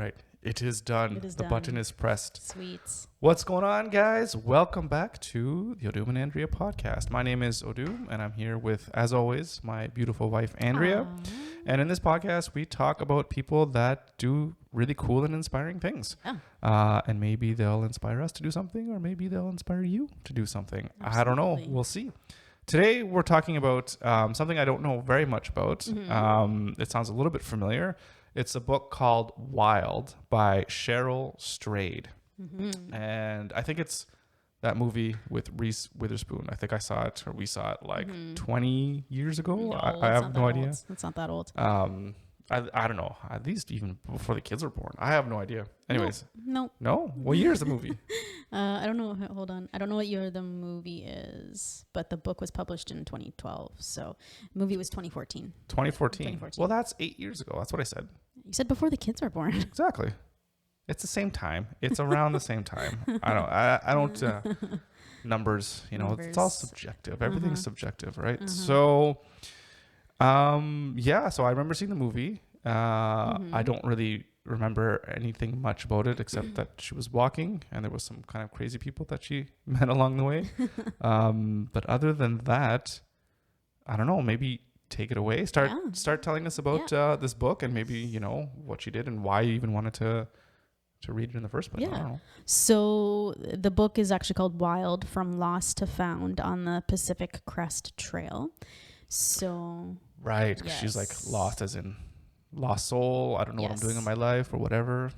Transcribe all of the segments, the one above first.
right. It is done. The button is pressed. Sweets. What's going on, guys? Welcome back to the Odum and Andrea podcast. My name is Odum, and I'm here with, as always, my beautiful wife, Andrea. Aww. And in this podcast, we talk about people that do really cool and inspiring things. Oh. And maybe they'll inspire us to do something, or maybe they'll inspire you to do something. Absolutely. I don't know. We'll see. Today, we're talking about something I don't know very much about. Mm-hmm. It sounds a little bit familiar. It's a book called Wild by Cheryl Strayed. Mm-hmm. And I think it's that movie with Reese Witherspoon. I think I saw it, or we saw it like 20 years ago. No, I have no idea. It's not that old. I don't know. At least even before the kids were born. I have no idea. Anyways. No. No? What year is the movie? I don't know. Hold on. I don't know what year the movie is, but the book was published in 2012. So the movie was 2014. 2014. Well, that's 8 years ago. That's what I said. You said before the kids were born. Exactly. It's the same time. It's around the same time. I don't numbers, it's all subjective. Everything's subjective, right? So so I remember seeing the movie. I don't really remember anything much about it except that she was walking and there was some kind of crazy people that she met along the way. But other than that, I don't know, maybe take it away. Start telling us about this book and maybe, what she did and why you even wanted to read it in the first place. I don't know. So the book is actually called Wild: From Lost to Found on the Pacific Crest Trail. So right. Yes. She's like lost as in lost soul. I don't know what I'm doing in my life or whatever.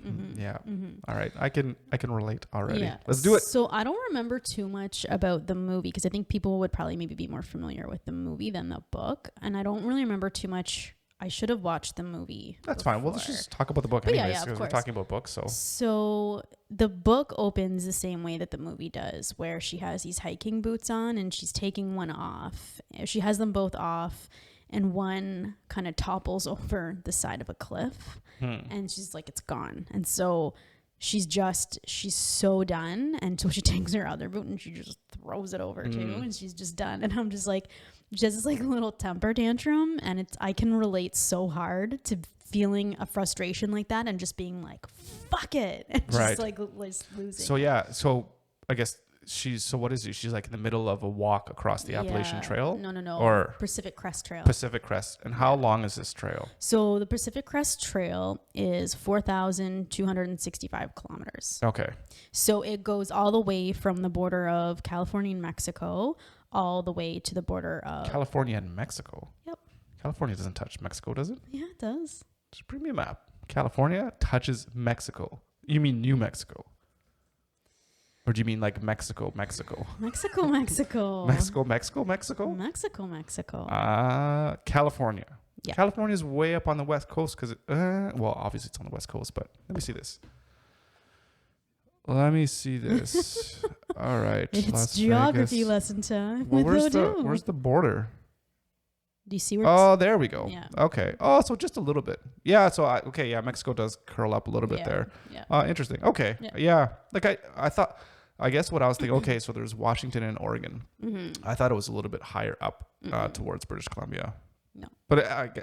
All right. I can relate already. Yeah. Let's do it. So I don't remember too much about the movie because I think people would probably maybe be more familiar with the movie than the book. And I don't really remember too much. I should have watched the movie. That's fine. Well, let's just talk about the book anyways because we're talking about books. So the book opens the same way that the movie does, where she has these hiking boots on and she's taking one off. She has them both off. And one kind of topples over the side of a cliff and she's like, it's gone. And so she's so done. And so she takes her other boot and she just throws it over too. And she's just done. And I'm just like, she has this like little temper tantrum. And I can relate so hard to feeling a frustration like that and just being like, fuck it. And just like losing. So I guess what is it? She's like in the middle of a walk across the Appalachian Trail? No. Or Pacific Crest Trail. Pacific Crest. And how long is this trail? So the Pacific Crest Trail is 4,265 kilometers. Okay. So it goes all the way from the border of California and Mexico all the way to the border of... California and Mexico? Yep. California doesn't touch Mexico, does it? Yeah, it does. Just bring me a map. California touches Mexico. You mean New Mexico? Or do you mean like Mexico? Mexico. California. Yeah. California is way up on the west coast because, obviously it's on the west coast, but let me see this. All right. It's Las geography Vegas. lesson time. Well, where's the border? Do you see where Oh, there we go. Yeah. Okay. Oh, so just a little bit. Yeah. So, Mexico does curl up a little bit there. Yeah. Interesting. Okay. Yeah. Like I thought... I guess what I was thinking, okay, so there's Washington and Oregon. I thought it was a little bit higher up towards British Columbia. No. But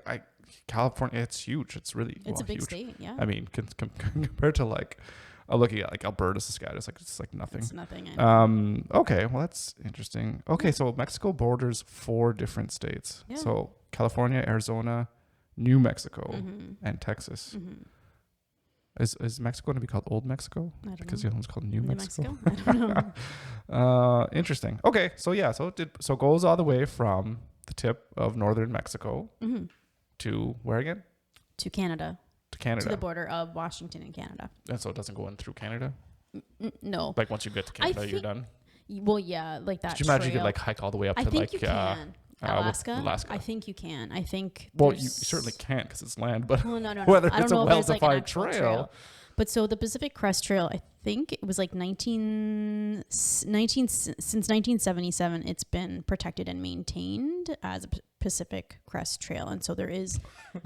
California, it's huge. It's really It's a big huge. state, yeah. I mean, compared to looking at like Alberta, Saskatchewan, it's like nothing. It's nothing. I know. Okay, well, that's interesting. Okay, so Mexico borders 4 different states. Yeah. So California, Arizona, New Mexico, and Texas. Is Mexico going to be called Old Mexico? I don't because know. the other one's called New Mexico. I don't know. Interesting. Okay, so it goes all the way from the tip of northern Mexico to where again? To Canada. To the border of Washington and Canada. And so it doesn't go in through Canada? No. Like once you get to Canada, you're done? Well, yeah, like that. Could you imagine you could like hike all the way up to like... you can. Alaska? Alaska. I think you can. I think. Well, you certainly can't because it's land, but no. whether I don't it's a know well-defined trail. But so the Pacific Crest Trail, I think it was like since 1977, it's been protected and maintained as a Pacific Crest Trail. And so there is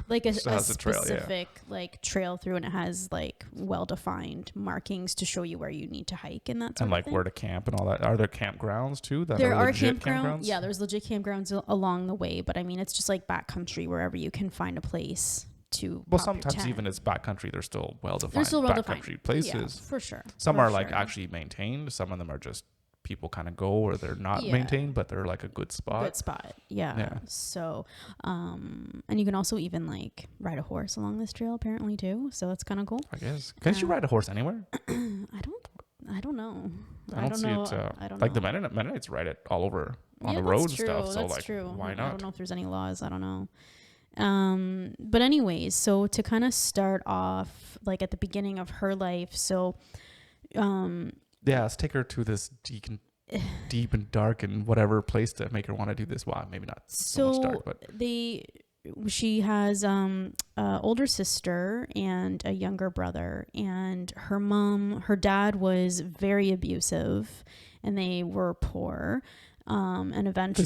like a specific like trail through, and it has like well-defined markings to show you where you need to hike and that sort of thing. Where to camp and all that. Are there campgrounds too? There are campgrounds. Yeah, there's legit campgrounds along the way. But I mean, it's just like backcountry wherever you can find a place too Well, popular. sometimes 10. even it's backcountry, they're still well-defined They're still well-defined. backcountry places. Yeah, for sure. Some for are like sure. actually maintained. Some of them are just people kind of go or they're not Yeah. maintained, but they're like a good spot. Good spot. Yeah. Yeah. So, and you can also even like ride a horse along this trail apparently too. So that's kind of cool. I guess. Can't you ride a horse anywhere? I don't know. I don't see know. it. I don't like know. the Mennonites ride it all over on Yeah, the road and that's true. stuff. So That's like, true. why I not? don't know if there's any laws. I don't know. But anyways, so to kind of start off like at the beginning of her life. So, Yeah, let's take her to this deep and dark and whatever place to make her want to do this. Well, maybe not so much dark, but she has a older sister and a younger brother, and her dad was very abusive, and they were poor, and eventually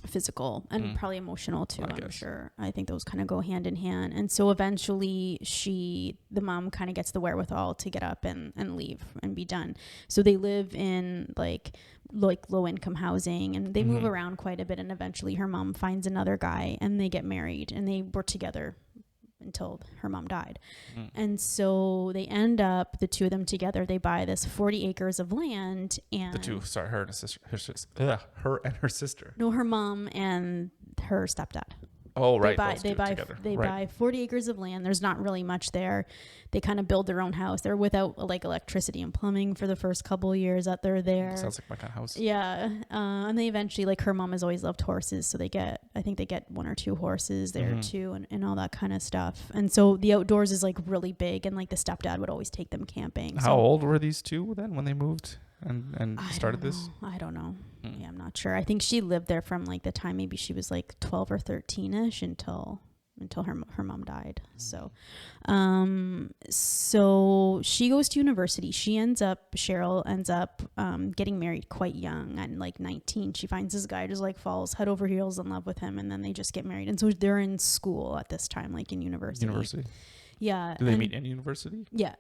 physical and probably emotional too, I'm sure. I think those kind of go hand in hand. And so eventually the mom kind of gets the wherewithal to get up and leave and be done. So they live in like low income housing, and they move around quite a bit, and eventually her mom finds another guy and they get married, and they were together until her mom died. And so they end up, the two of them together, they buy this 40 acres of land, and her and her sister. No, her mom and her stepdad. Oh, right. They buy 40 acres of land. There's not really much there. They kind of build their own house. They're without like electricity and plumbing for the first couple of years that they're there. Sounds like my kind of house. Yeah. And they eventually, like, her mom has always loved horses. So I think they get 1 or 2 horses there too, and all that kind of stuff. And so the outdoors is like really big, and like the stepdad would always take them camping. How old were these two then when they moved and started this? I don't know. Yeah, I'm not sure. I think she lived there from like the time maybe she was like 12 or 13ish until her mom died. So so she goes to university. Cheryl ends up getting married quite young at like 19. She finds this guy, just like falls head over heels in love with him, and then they just get married. And so they're in school at this time, like in university. Yeah. Do they meet in university? Yeah.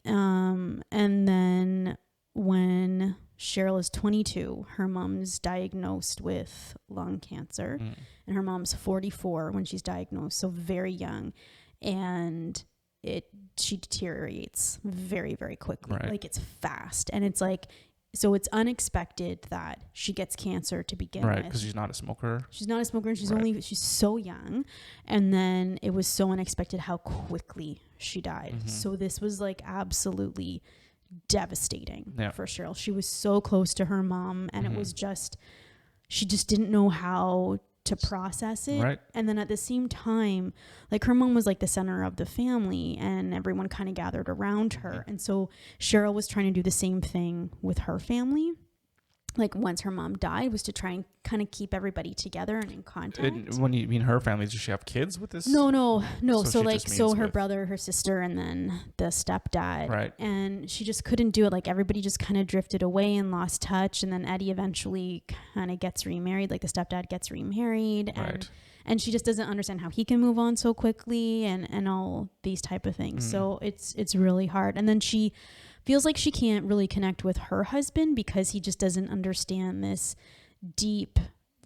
And then when Cheryl is 22, her mom's diagnosed with lung cancer, and her mom's 44 when she's diagnosed, so very young, and she deteriorates very, very quickly. Right. Like, it's fast, and it's like, so it's unexpected that she gets cancer to begin with. Right, because she's not a smoker. She's not a smoker, and she's so young, and then it was so unexpected how quickly she died. So this was like absolutely devastating for Cheryl. She was so close to her mom, and it was just, she just didn't know how to process it. Right. And then at the same time, like, her mom was like the center of the family, and everyone kind of gathered around her. And so Cheryl was trying to do the same thing with her family. Like, once her mom died, was to try and kind of keep everybody together and in contact. When you mean her family, does she have kids with this? No. So her with brother, her sister, and then the stepdad. Right. And she just couldn't do it. Like, everybody just kind of drifted away and lost touch. And then Eddie eventually kind of gets remarried. Like, the stepdad gets remarried. And she just doesn't understand how he can move on so quickly, and all these type of things. So it's really hard. And then she feels like she can't really connect with her husband because he just doesn't understand this deep,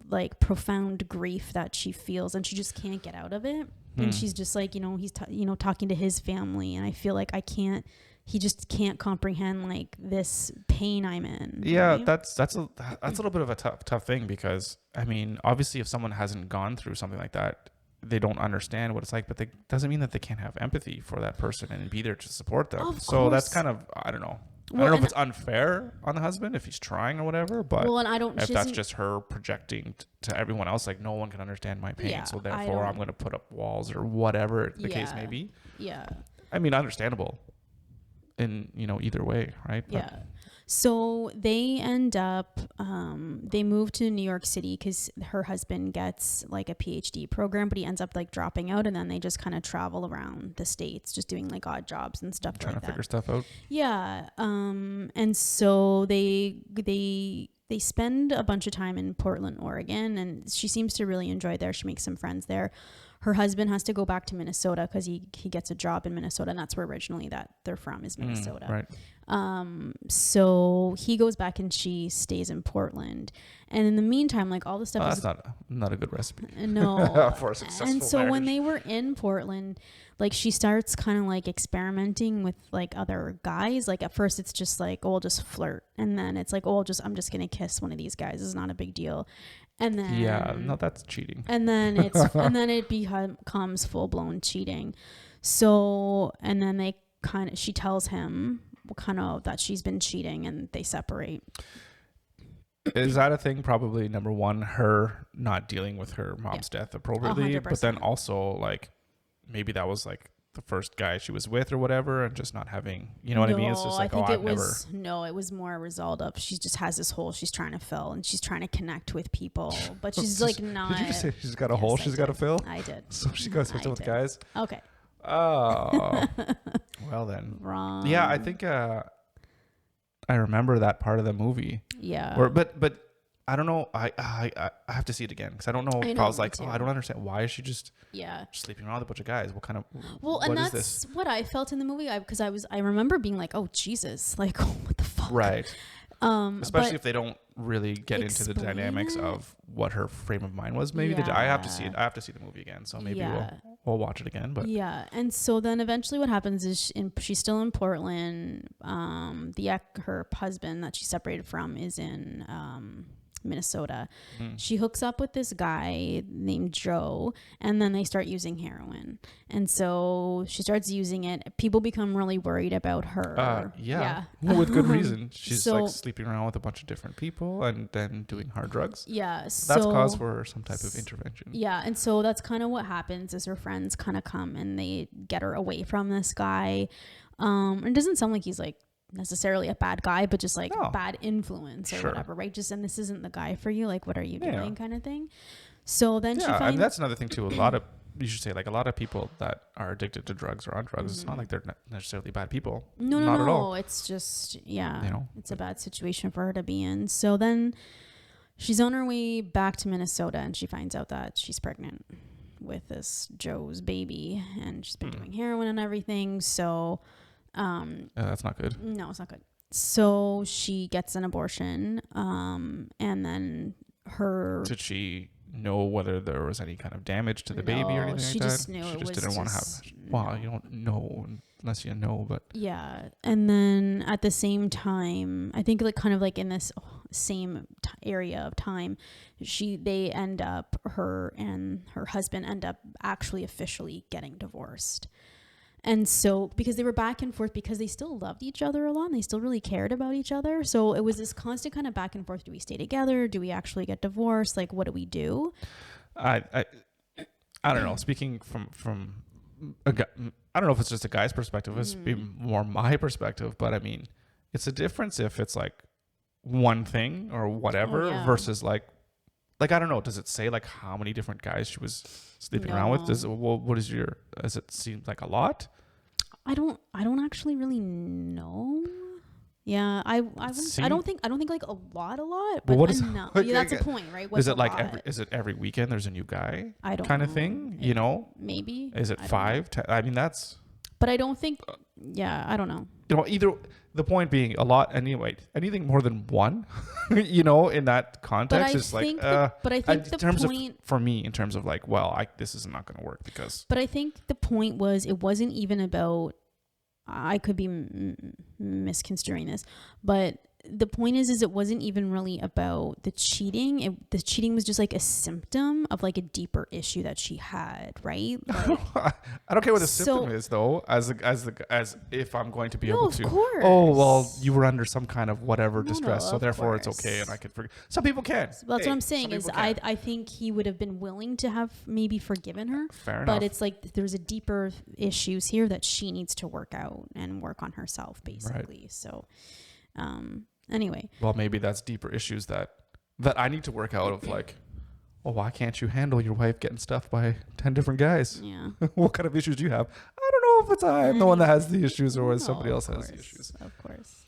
like, profound grief that she feels, and she just can't get out of it. And she's just like, he's talking to his family, and I feel like he just can't comprehend like this pain I'm in. Yeah, right? that's a little bit of a tough thing, because I mean, obviously if someone hasn't gone through something like that, they don't understand what it's like, but that doesn't mean that they can't have empathy for that person and be there to support them. So that's kind of, I don't know. I don't know if it's unfair on the husband if he's trying or whatever, but if that's just her projecting to everyone else, like, no one can understand my pain, so therefore I'm going to put up walls or whatever the case may be. Yeah. I mean, understandable in, either way, right? Yeah. So they end up, they move to New York City because her husband gets like a PhD program, but he ends up like dropping out, and then they just kind of travel around the States, just doing like odd jobs and stuff trying like to that. figure stuff out. Yeah. And so they spend a bunch of time in Portland, Oregon, and she seems to really enjoy it there. She makes some friends there. Her husband has to go back to Minnesota because he gets a job in Minnesota, and that's where originally that they're from, is Minnesota. Right. So he goes back and she stays in Portland. And in the meantime, like all the stuff that's not a good recipe. No. For a successful And so marriage. when they were in Portland, like she starts kind of like experimenting with like other guys. Like at first it's just like, oh, I'll just flirt. And then it's like, oh, I'm just going to kiss one of these guys. It's not a big deal. And then that's cheating. And then it becomes full blown cheating. So, and then she tells him kind of that she's been cheating and they separate. Is that a thing? Probably number one, her not dealing with her mom's death appropriately, 100%. but then also like maybe that was like the first guy she was with or whatever, and just not having, you know what I mean? It's just like, it was more a result of she just has this hole she's trying to fill and she's trying to connect with people, but she's like not. Did you just say she's got a hole she's got to fill? I did. So she goes with guys. Okay. Oh, well then. Wrong. Yeah, I think I remember that part of the movie. Yeah. But I don't know. I have to see it again because I don't know. If I was like, I don't understand. Why is she just sleeping around with a bunch of guys? What kind of and that's what I felt in the movie because I remember being like, oh Jesus, like what the fuck, right? Especially if they don't really get into the dynamics of what her frame of mind was. Maybe I have to see it. I have to see the movie again. So maybe we'll watch it again. But and so then eventually what happens is she's still in Portland. Her husband that she separated from is in Minnesota. She hooks up with this guy named Joe, and then they start using heroin. And so she starts using it. People become really worried about her. Well, with good reason. She's like sleeping around with a bunch of different people and then doing hard drugs. That's cause for some type of intervention. And so that's kind of what happens is her friends kind of come and they get her away from this guy. It doesn't sound like he's like necessarily a bad guy, but just like bad influence or whatever, right? Just, and this isn't the guy for you, like what are you doing kind of thing. So then she finds, I mean, that's another thing too. A lot of people that are addicted to drugs or on drugs, it's not like they're not necessarily bad people. Not at all. It's just it's a bad situation for her to be in. So then she's on her way back to Minnesota and she finds out that she's pregnant with this Joe's baby and she's been doing heroin and everything. So that's not good. No, it's not good. So she gets an abortion, and then did she know whether there was any kind of damage to the baby or anything she like just that? Knew she it just was didn't want to have. You don't know unless you know, but and then at the same time, I think like kind of like in this same area of time, her and her husband end up actually officially getting divorced. And so, because they were back and forth, because they still loved each other a lot and they still really cared about each other. So it was this constant kind of back and forth. Do we stay together? Do we actually get divorced? Like, what do we do? I don't know. Speaking from a guy, I don't know if it's just a guy's perspective. It's more my perspective. But I mean, it's a difference if it's like one thing or whatever versus like I don't know. Does it say like how many different guys she was sleeping around with? Does it seem like a lot? I don't actually really know. Yeah, I don't think like a lot. But what is no. That's a point, right? Is it like every weekend there's a new guy? I don't kind know. Of thing. You know, maybe. Is it 5? 10? I mean, that's. But I don't think. I don't know. You know, either the point being a lot. Anyway, anything more than one, you know, in that context is like. But I think the point for me, in terms of like, this is not going to work because. But I think the point was it wasn't even about. I could be misconstruing this, but the point is it wasn't even really about the cheating. The cheating was just like a symptom of like a deeper issue that she had, right? Like, I don't care what the symptom is though, as if I'm going to be able to. Of course. Oh well, you were under some kind of whatever distress, so therefore it's okay, and I could forgive. Some people can. Well, that's what I'm saying is I think he would have been willing to have maybe forgiven her. Fair enough. But it's like there's a deeper issues here that she needs to work out and work on herself, basically. Right. So, anyway. Well, maybe that's deeper issues that I need to work out of like, well, why can't you handle your wife getting stuffed by 10 different guys? Yeah. What kind of issues do you have? I don't know if it's I'm the one that has the issues or somebody else has the issues. Of course.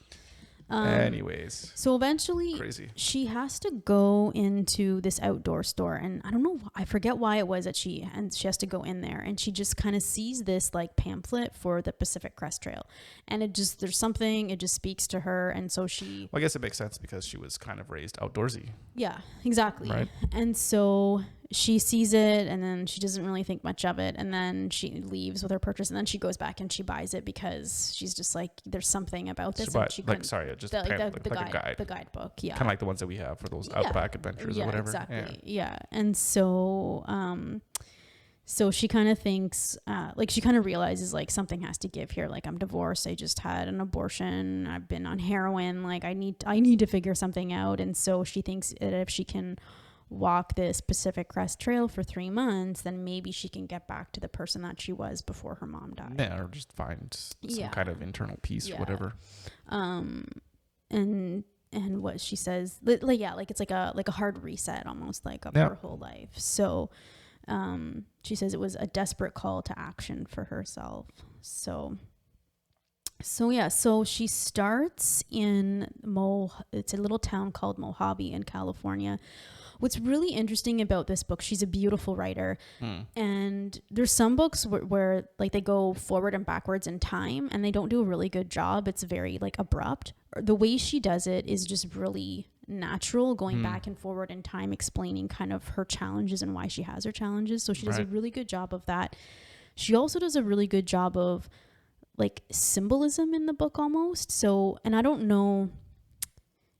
Anyways. So eventually Crazy. she has to go into this outdoor store, and I don't know, I forget why it was that she has to go in there, and she just kind of sees this like pamphlet for the Pacific Crest Trail, and it just speaks to her, and so she... Well, I guess it makes sense because she was kind of raised outdoorsy. Yeah, exactly. Right. And so she sees it, and then she doesn't really think much of it, and then she leaves with her purchase, and then she goes back and she buys it because she's just like, there's something about this. Just the guidebook, yeah, kind of like the ones that we have for those outback adventures or whatever. Exactly. Yeah. And so so she kind of thinks like, she kind of realizes like something has to give here. Like, I'm divorced, I just had an abortion, I've been on heroin, like I need to figure something out. And so she thinks that if she can walk this Pacific Crest Trail for 3 months, then maybe she can get back to the person that she was before her mom died. Yeah, or just find some kind of internal peace or whatever. And what she says, like it's like a hard reset almost, like of her whole life. So she says it was a desperate call to action for herself. So she starts in it's a little town called Mojave in California. What's really interesting about this book, she's a beautiful writer, and there's some books where like they go forward and backwards in time and they don't do a really good job. It's very like abrupt. The way she does it is just really natural, going back and forward in time, explaining kind of her challenges and why she has her challenges. So she does a really good job of that. She also does a really good job of like symbolism in the book almost. So, and I don't know,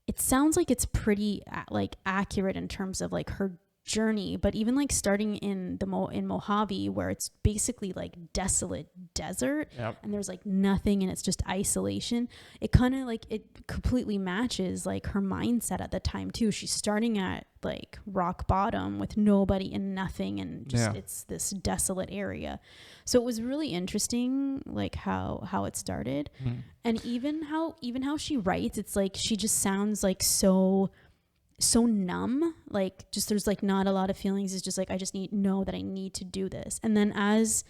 it sounds like it's pretty like accurate in terms of like her journey, but even like starting in Mojave, where it's basically like desolate desert, and there's like nothing and it's just isolation, it kind of like, it completely matches like her mindset at the time too. She's starting at like rock bottom with nobody and nothing, and just it's this desolate area. So it was really interesting like how it started, and even how she writes, it's like she just sounds like so numb, like just there's like not a lot of feelings. It's just like, I just know that I need to do this. And then as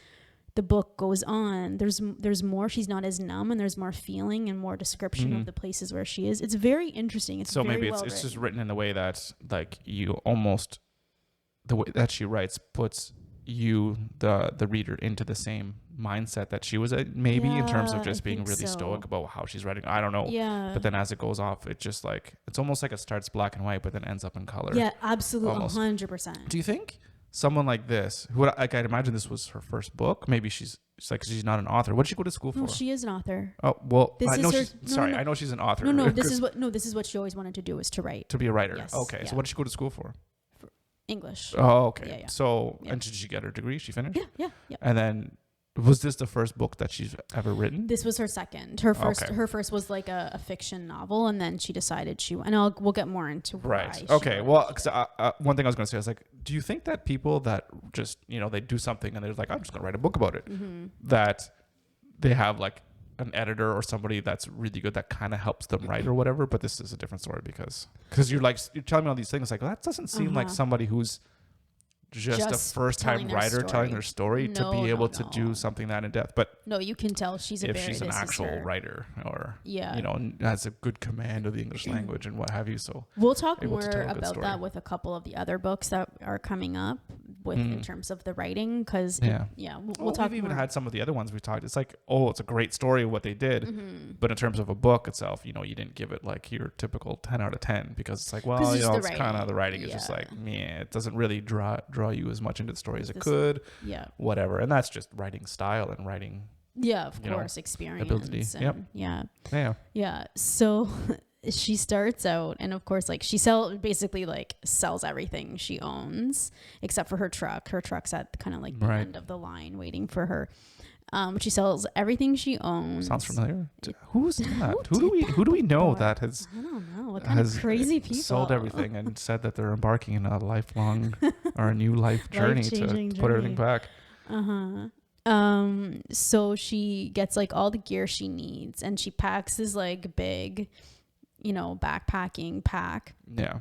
the book goes on, there's more, she's not as numb, and there's more feeling and more description of the places where she is. It's very interesting. It's so very maybe it's just written in a way that like you almost, the way that she writes puts you the reader into the same mindset that she was at, maybe, in terms of just being really stoic about how she's writing. I don't know. Yeah. But then as it goes off, it just like, it's almost like it starts black and white, but then ends up in color. Yeah, absolutely. Almost. 100%. Do you think someone like this, who like I'd imagine this was her first book, maybe she's not an author. What did she go to school for? No, she is an author. Oh, well, I know she's an author. No, this is what she always wanted to do, was to write. To be a writer. Yes, okay. So what did she go to school for? English. Oh, okay. Yeah. So, and did she get her degree? She finished? Yeah. And then, was this the first book that she's ever written? This was her second. Her first was like a fiction novel, and then she decided we'll get more into why. Okay. Well, because one thing I was going to say is like, do you think that people that just, they do something and they're like, I'm just going to write a book about it, that they have like an editor or somebody that's really good that kind of helps them write or whatever? But this is a different story because you're telling me all these things, like, well, that doesn't seem like somebody who's just a first-time writer telling their story to be able to do something that in depth. But no, you can tell she's an actual writer, or has a good command of the English language and what have you. So we'll talk more about that with a couple of the other books that are coming up with in terms of the writing, because we'll talk. We've even had some of the other ones we talked. It's like, it's a great story what they did, but in terms of a book itself, you didn't give it like your typical 10 out of 10, because it's like, well, it's kind of the writing is just like, it doesn't really draw you as much into the story as it could. Whatever. And that's just writing style and writing. Yeah, of course, experience. Ability. Yeah. So she starts out, and of course, like, she basically sells everything she owns except for her truck. Her truck's at kind of like the end of the line waiting for her. She sells everything she owns. Sounds familiar. Who's done that? Who do we know that has? I don't know. What kind of crazy people sold everything and said that they're embarking in a lifelong or a new life journey to put everything back. So she gets like all the gear she needs, and she packs this like big, backpacking pack. Yeah.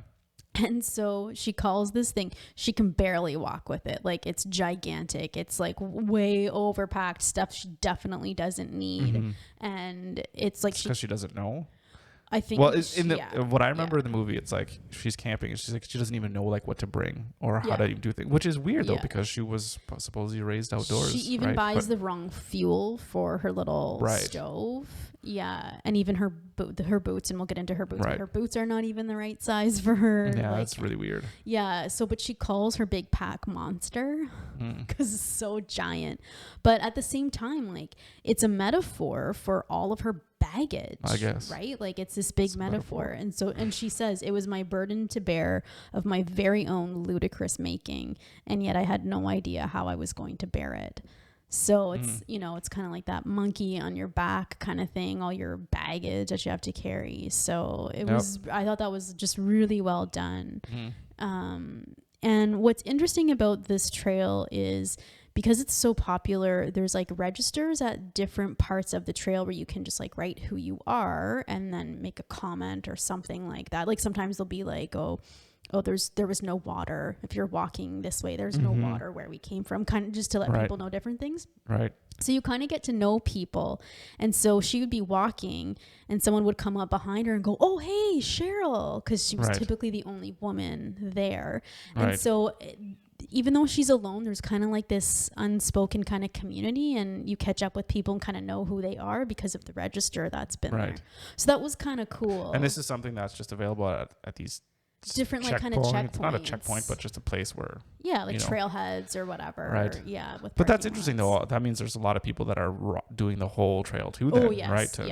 And so she calls this thing, she can barely walk with it. Like, it's gigantic. It's like way overpacked stuff she definitely doesn't need. And it's like, because she doesn't know. I think. Well, in the what I remember in the movie, it's like she's camping and she's like she doesn't even know like what to bring or how to even do things, which is weird though because she was supposedly raised outdoors. She even buys the wrong fuel for her little stove. Yeah, and even her boots, and we'll get into her boots. But her boots are not even the right size for her. Yeah, that's really weird. Yeah, so but she calls her big pack monster because it's so giant. But at the same time, like it's a metaphor for all of her baggage, I guess, right? Like it's this big metaphor. And she says it was my burden to bear of my very own ludicrous making, and yet I had no idea how I was going to bear it. So it's it's kind of like that monkey on your back kind of thing, all your baggage that you have to carry. So it was, I thought that was just really well done. And what's interesting about this trail is because it's so popular, there's like registers at different parts of the trail where you can just like write who you are and then make a comment or something like that. Like sometimes they'll be like, oh, there was no water. If you're walking this way, there's no water where we came from, kind of just to let people know different things. Right. So you kind of get to know people. And so she would be walking and someone would come up behind her and go, oh, hey, Cheryl, because she was typically the only woman there. And so even though she's alone, there's kind of like this unspoken kind of community, and you catch up with people and kind of know who they are because of the register that's been there. So that was kind of cool. And this is something that's just available at these different like kind of checkpoints. It's not a checkpoint, but just a place where like trailheads or whatever. Right. Yeah. But that's interesting though. That means there's a lot of people that are doing the whole trail too. Then, right? So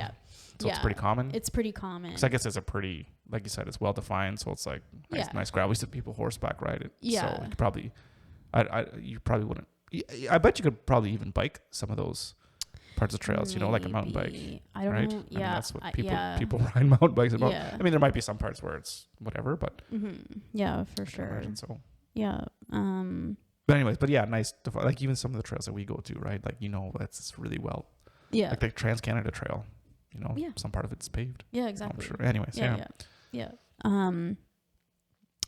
it's pretty common. It's pretty common. Because I guess it's a pretty, like you said, it's well defined. So it's like nice gravel. We said people horseback ride it. So you probably, you probably wouldn't. I bet you could probably even bike some of those parts of trails, like a mountain bike. I don't know. Yeah. I mean, that's what people ride mountain bikes about. I mean, there might be some parts where it's whatever, but yeah, for sure. So yeah. But anyways, nice. Like even some of the trails that we go to, right? Like that's really well. Yeah. Like the Trans Canada Trail, some part of it's paved. Yeah, exactly. I'm sure. Anyways, yeah.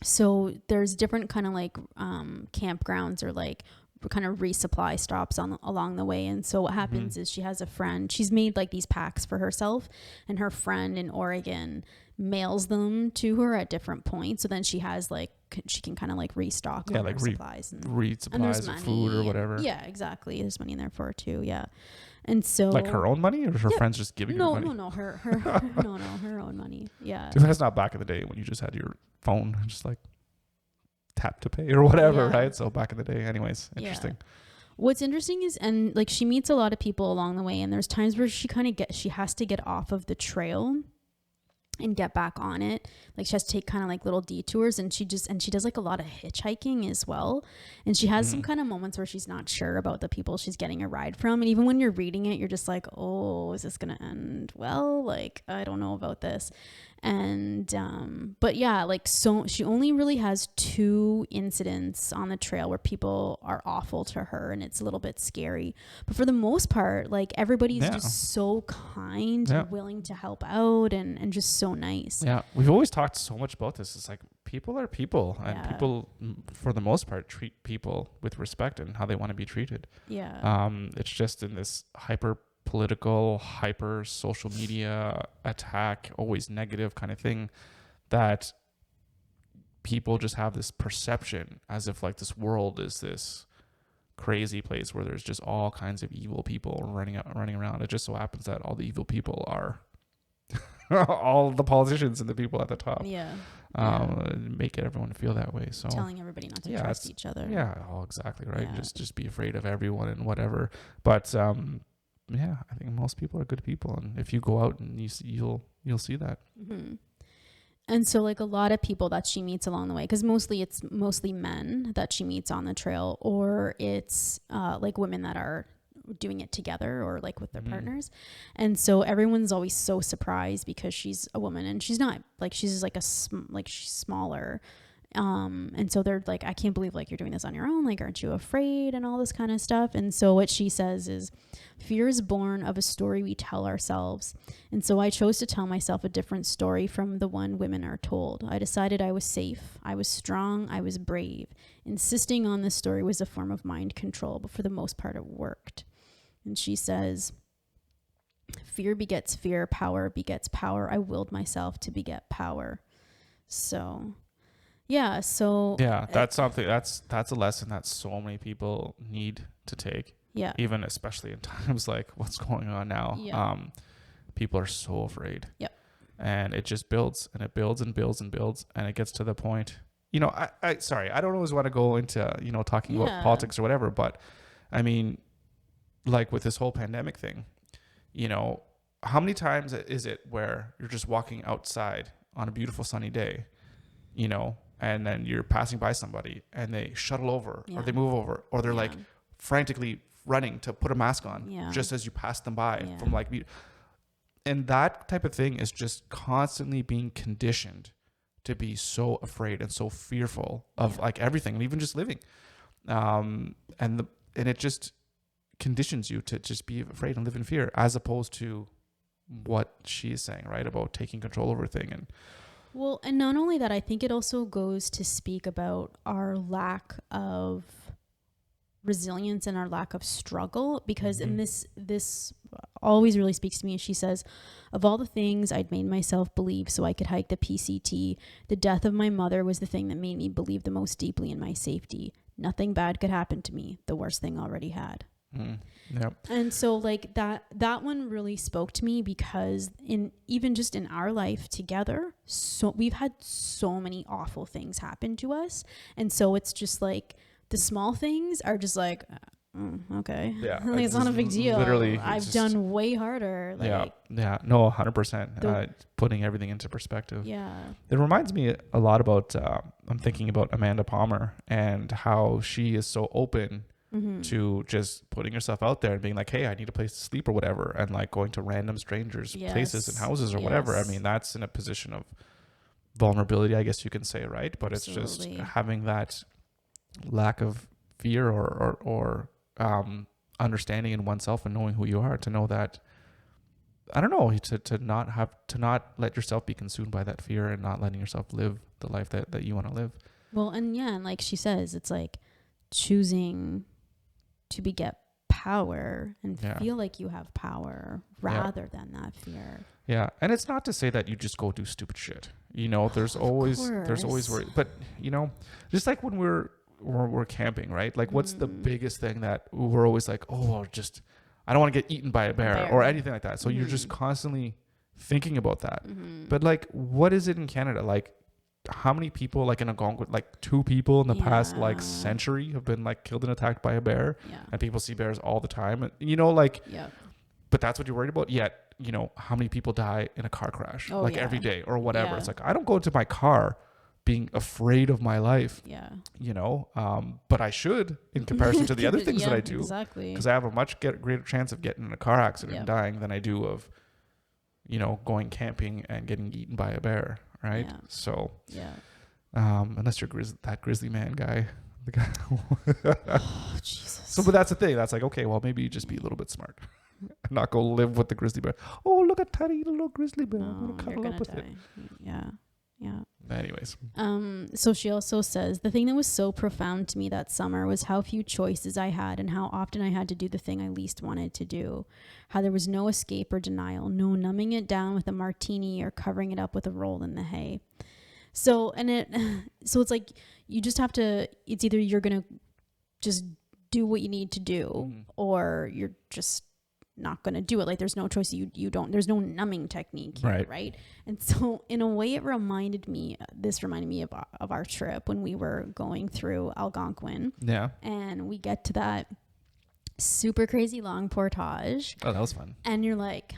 So there's different kind of like campgrounds or like kind of resupply stops along the way. And so what happens is she has a friend, she's made like these packs for herself, and her friend in Oregon mails them to her at different points. So then she has like, she can kind of like restock on her supplies and resupplies of food or whatever. Yeah, exactly. There's money in there for her too. Yeah. And so like her own money, or her friends just giving her money? No, her own money. Yeah. That's not back in the day when you just had your phone just like tap to pay or whatever, right? So back in the day, anyways. Interesting. What's interesting is, and like she meets a lot of people along the way, and there's times where she has to get off of the trail and get back on it. Like she has to take kind of like little detours, and she does like a lot of hitchhiking as well. And she has some kind of moments where she's not sure about the people she's getting a ride from. And even when you're reading it, you're just like, oh, is this going to end well? Like, I don't know about this. And but yeah, like, so she only really has 2 incidents on the trail where people are awful to her, and it's a little bit scary. But for the most part, like, everybody's just so kind and willing to help out, and just so nice. Yeah, we've always talked so much about this. It's like people are people, and people for the most part treat people with respect and how they want to be treated. It's just in this hyper political, hyper social media attack, always negative kind of thing, that people just have this perception as if like this world is this crazy place where there's just all kinds of evil people running around. It just so happens that all the evil people are all the politicians and the people at the top. Make everyone feel that way. So telling everybody not to trust each other. Exactly right. Just be afraid of everyone and whatever. But I think most people are good people, and if you go out and you'll see that. And so like a lot of people that she meets along the way, because it's mostly men that she meets on the trail, or it's like women that are doing it together or like with their partners. And so everyone's always so surprised because she's a woman, and she's not like, she's like she's smaller. And so they're like, I can't believe like you're doing this on your own. Like, aren't you afraid, and all this kind of stuff. And so what she says is, fear is born of a story we tell ourselves. And so I chose to tell myself a different story from the one women are told. I decided I was safe. I was strong. I was brave. Insisting on this story was a form of mind control, but for the most part it worked. And she says, fear begets fear, power begets power. I willed myself to beget power. So, yeah. So Yeah, that's something. That's a lesson that so many people need to take. Yeah. Even especially in times like what's going on now. Yeah. People are so afraid. Yep. And it just builds and it builds and builds and builds, and it gets to the point. You know, sorry, I don't always want to go into, you know, talking about politics or whatever, but I mean, like with this whole pandemic thing, you know, how many times is it where you're just walking outside on a beautiful sunny day, you know, and then you're passing by somebody and they shuttle over or they move over or they're like frantically running to put a mask on just as you pass them by from like, and that type of thing is just constantly being conditioned to be so afraid and so fearful of like everything and even just living. And it just conditions you to just be afraid and live in fear, as opposed to what she is saying, right? About taking control over a thing. And well, and not only that, I think it also goes to speak about our lack of resilience and our lack of struggle, because in this always really speaks to me. She says, of all the things I'd made myself believe so I could hike the PCT, the death of my mother was the thing that made me believe the most deeply in my safety. Nothing bad could happen to me. The worst thing already had. Yep. And so like that one really spoke to me, because in even just in our life together, so we've had so many awful things happen to us, and so it's just like the small things are just like okay, like it's not a big deal. Literally, I've done way harder. Like, no, 100%. Putting everything into perspective. Yeah, it reminds me a lot about. I'm thinking about Amanda Palmer and how she is so open to just putting herself out there and being like, hey, I need a place to sleep or whatever, and like going to random strangers' places and houses or whatever. I mean, that's in a position of vulnerability, I guess you can say, right? But Absolutely. it's just having that lack of fear or understanding in oneself and knowing who you are, to know that, I don't know, to not let yourself be consumed by that fear and not letting yourself live the life that you want to live. Well, and like she says, it's like choosing to beget power and feel like you have power rather than that fear. Yeah. And it's not to say that you just go do stupid shit. You know, there's always worry. But, you know, just like when we're camping, right? Like what's the biggest thing that we're always like, oh, just, I don't want to get eaten by a bear or anything like that. So you're just constantly thinking about that. But like, what is it in Canada? Like, how many people, like in Algonquin, like 2 people in the past like century have been like killed and attacked by a bear, and people see bears all the time, and you know, like, but that's what you're worried about. Yet, you know, how many people die in a car crash every day or whatever. It's like, I don't go into my car being afraid of my life, you know, but I should in comparison to the other things that I do, because I have a much greater chance of getting in a car accident and dying than I do of, you know, going camping and getting eaten by a bear. Right. So, unless you're that grizzly man guy, the guy. Oh, Jesus. So, but that's the thing. That's like, okay, well, maybe you just be a little bit smart and not go live with the grizzly bear. Oh, look at tiny little grizzly bear. I'm going to cuddle up with it. Yeah. Anyways. So she also says, the thing that was so profound to me that summer was how few choices I had and how often I had to do the thing I least wanted to do. How there was no escape or denial, no numbing it down with a martini or covering it up with a roll in the hay. So it's like, you just have to, it's either you're going to just do what you need to do or you're just not going to do it. Like there's no choice. You don't, there's no numbing technique here, right? And so in a way it reminded me of our trip when we were going through Algonquin. Yeah. And we get to that super crazy long portage. Oh, that was fun. And you're like,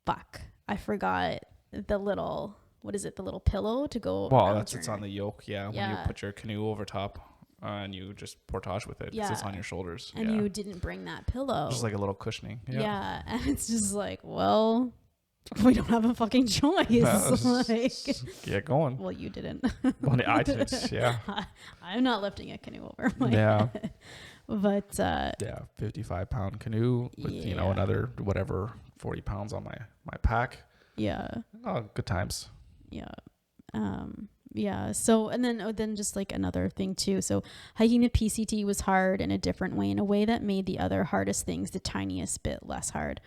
fuck, I forgot the little, what is it? The little pillow to go. Well, it's on the yoke. Yeah. When you put your canoe over top. And you just portage with it. It's on your shoulders. And you didn't bring that pillow. Just like a little cushioning. Yeah. And it's just like, well, we don't have a fucking choice. Like, get going. Well, you didn't. Well, I did. Yeah. I'm not lifting a canoe over my head. But 55-pound canoe with you know another whatever 40 pounds on my pack. Yeah. Oh, good times. Yeah. Yeah. So, and then just like another thing too. So hiking the PCT was hard in a different way, in a way that made the other hardest things the tiniest bit less hard.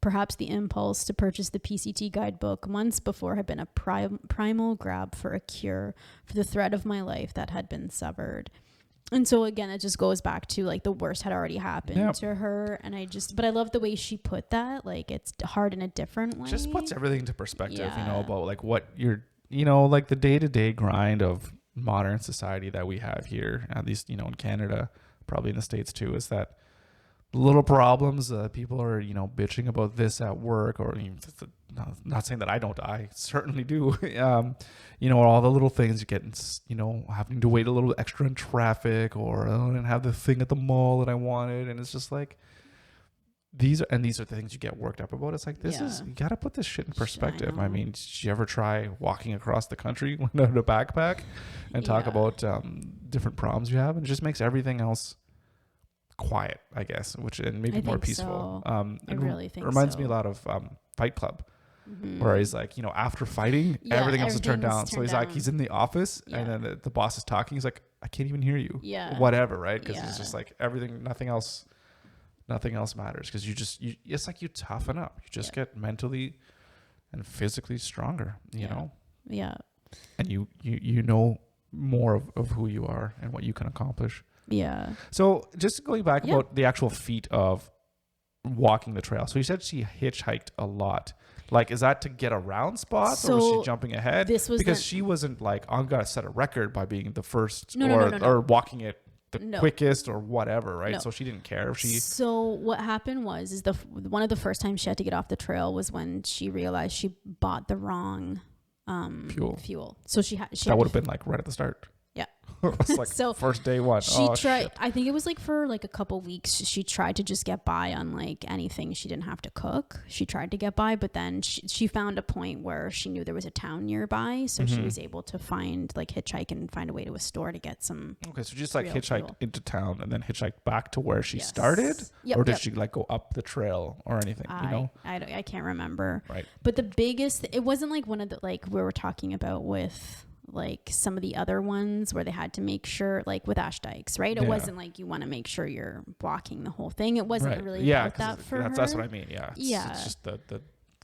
Perhaps the impulse to purchase the PCT guidebook months before had been a primal grab for a cure for the thread of my life that had been severed. And so again, it just goes back to like the worst had already happened to her. And but I love the way she put that. Like it's hard in a different way. Just puts everything into perspective, you know, about like what you're, you know, like the day-to-day grind of modern society that we have here, at least, you know, in Canada, probably in the States too, is that little problems, people are, you know, bitching about this at work, or not saying that I certainly do. You know, all the little things you get, you know, having to wait a little extra in traffic, or I didn't have the thing at the mall that I wanted. And it's just like, these are the things you get worked up about. It's like, you got to put this shit in perspective. I mean, did you ever try walking across the country without a backpack and talk about different problems you have? And it just makes everything else quiet, I guess, and maybe more peaceful. So. I really think it reminds me a lot of Fight Club, where he's like, you know, after fighting, everything else is turned down. So he's like, he's in the office, and then the boss is talking. He's like, I can't even hear you. Whatever, right? Because it's just like everything, nothing else matters. Because it's like you toughen up. You just get mentally and physically stronger. You know. Yeah. And you know more of who you are and what you can accomplish. Yeah. So just going back about the actual feat of walking the trail. So you said she hitchhiked a lot. Like, is that to get around spots, or was she jumping ahead? Because she wasn't like, I'm gonna set a record by being the first, or walking it the quickest or whatever, right? No. So she didn't care if she. So what happened is one of the first times she had to get off the trail was when she realized she bought the wrong fuel. So that would have been like right at the start. Yeah. It's like so first day one. She tried. Shit. I think it was like for like a couple weeks. She tried to just get by on like anything she didn't have to cook. She tried to get by, but then she found a point where she knew there was a town nearby, so she was able to hitchhike and find a way to a store to get some. Okay, so just like hitchhike into town and then hitchhike back to where she started, or did she like go up the trail or anything? I can't remember. Right. But the biggest, it wasn't like one of the like we were talking about with. Like some of the other ones where they had to make sure, like with Ash Dykes, right? It wasn't like you want to make sure you're walking the whole thing. It wasn't really about that for her. That's what I mean. Yeah. It's just the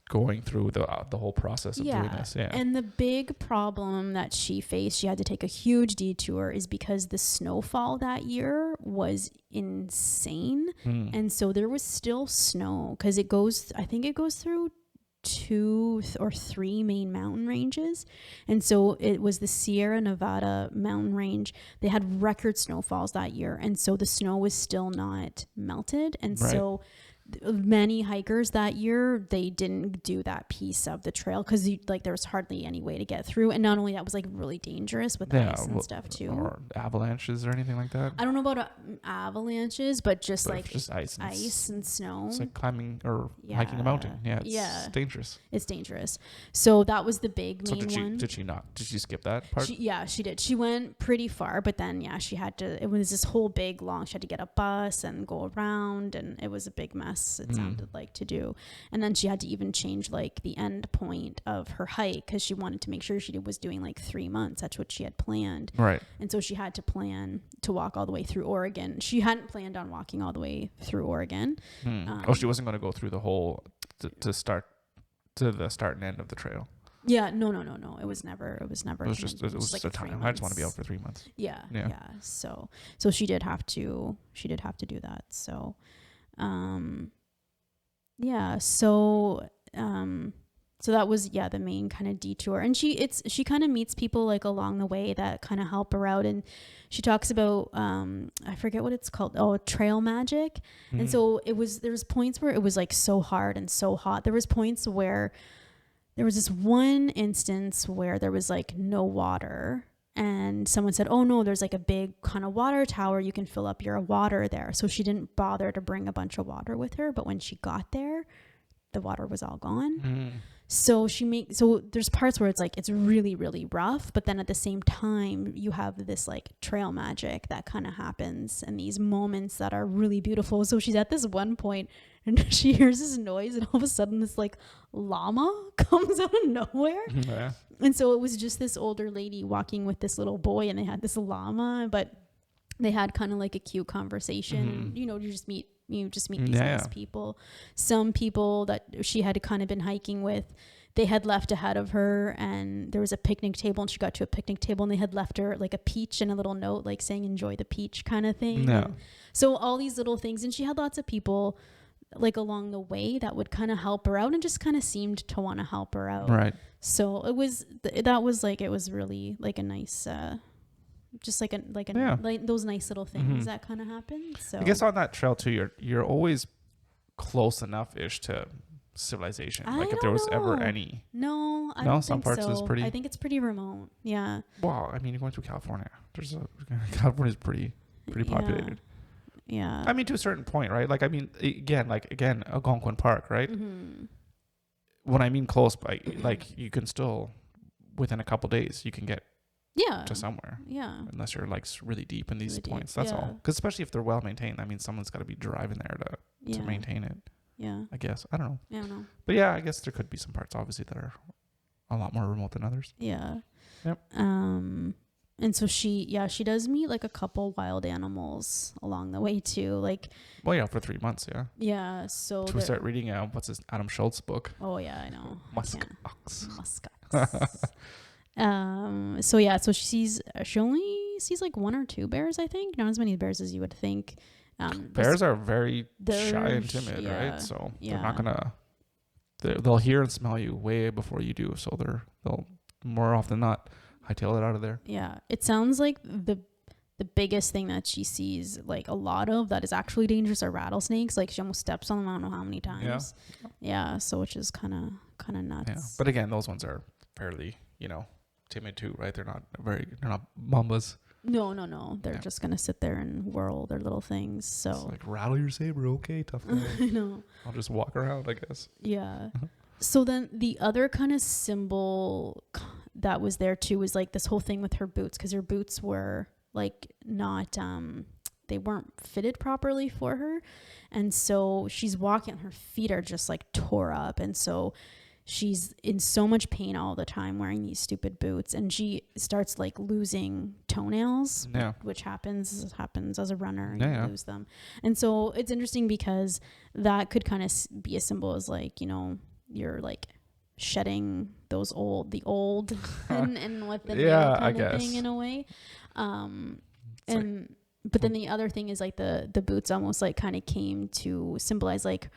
going through the whole process of doing this. Yeah. And the big problem that she faced, she had to take a huge detour, is because the snowfall that year was insane. And so there was still snow because I think it goes through 2 or 3 main mountain ranges, and so it was the Sierra Nevada mountain range. They had record snowfalls that year, and so the snow was still not melted, and so many hikers that year, they didn't do that piece of the trail because there was hardly any way to get through. And not only that, was like really dangerous with ice and stuff too, or avalanches or anything like that. I don't know about avalanches, but just ice and snow. It's like climbing or hiking a mountain. It's dangerous. It's dangerous. So that was the big main one. Did she skip that part? She did. She went pretty far, but then she had to, it was this whole big long, she had to get a bus and go around, and it was a big mess. It sounded like to do. And then she had to even change like the end point of her hike because she wanted to make sure she was doing like 3 months. That's what she had planned. Right. And so she had to plan to walk all the way through Oregon. She hadn't planned on walking all the way through Oregon. She wasn't going to go through the whole to start to the start and end of the trail. Yeah, no. It was never. It was just like a time. I just want to be out for 3 months. Yeah. So she did have to do that. So. So that was the main kind of detour, and she kind of meets people like along the way that kind of help her out, and she talks about I forget what it's called, trail magic. And so there was points where it was like so hard and so hot. There was points where there was this one instance where there was like no water. And someone said, oh no, there's like a big kind of water tower. You can fill up your water there. So she didn't bother to bring a bunch of water with her. But when she got there, the water was all gone. So there's parts where it's like, it's really, really rough. But then at the same time, you have this like trail magic that kind of happens and these moments that are really beautiful. So she's at this one point and she hears this noise, and all of a sudden this like llama comes out of nowhere. Yeah. And so it was just this older lady walking with this little boy, and they had this llama, but They had kind of like a cute conversation. You know, you just meet these nice people. Some people that she had kind of been hiking with, they had left ahead of her, and there was a picnic table, and she got to a picnic table, and they had left her like a peach and a little note like saying enjoy the peach kind of thing. Yeah. So all these little things, and she had lots of people like along the way that would kind of help her out and just kind of seemed to want to help her out. Right. So it was it was really like a nice just like those nice little things that kind of happen. So I guess on that trail too, you're always close enough ish to civilization. Like if there was ever any. No, I don't some think parts so. is pretty. I think it's pretty remote. Yeah. Well, I mean, you're going through California. California's pretty populated. Yeah. I mean, to a certain point, right? Like, I mean, again, Algonquin Park, right? When I mean close by, like, you can still, within a couple days, you can get to somewhere. Yeah. Unless you're, like, really deep in these Really points. deep, That's all. Because especially if they're well maintained, I mean, someone's got to be driving there to maintain it. Yeah. I guess. I don't know. I don't know. But yeah, I guess there could be some parts, obviously, that are a lot more remote than others. Yeah. Yep. And so she does meet like a couple wild animals along the way too. Like, well, yeah, for 3 months, yeah. Yeah. So we start reading what's his Adam Schultz book? Oh yeah, I know. Musk Ox. So she only sees like 1 or 2 bears, I think. Not as many bears as you would think. Bears are very shy and timid, right? So they're not gonna. They'll hear and smell you way before you do. So they'll more often than not hightail it out of there. Yeah, it sounds like the biggest thing that she sees like a lot of that is actually dangerous are rattlesnakes. Like she almost steps on them I don't know how many times. Yeah. So which is kind of nuts. Yeah, but again, those ones are fairly timid too, right? They're not mambas. No. They're just gonna sit there and whirl their little things. So it's like rattle your saber, okay, tough guy. I know. I'll just walk around, I guess. Yeah. So then the other kind of symbol that was there too was like this whole thing with her boots, because her boots were like not they weren't fitted properly for her, and so she's walking and her feet are just like tore up, and so she's in so much pain all the time wearing these stupid boots, and she starts like losing toenails, which happens as a runner, and you lose them. And so it's interesting because that could kind of be a symbol as like, you're like shedding the old and what the new kind of thing in a way. But then the other thing is like the boots almost like kind of came to symbolize like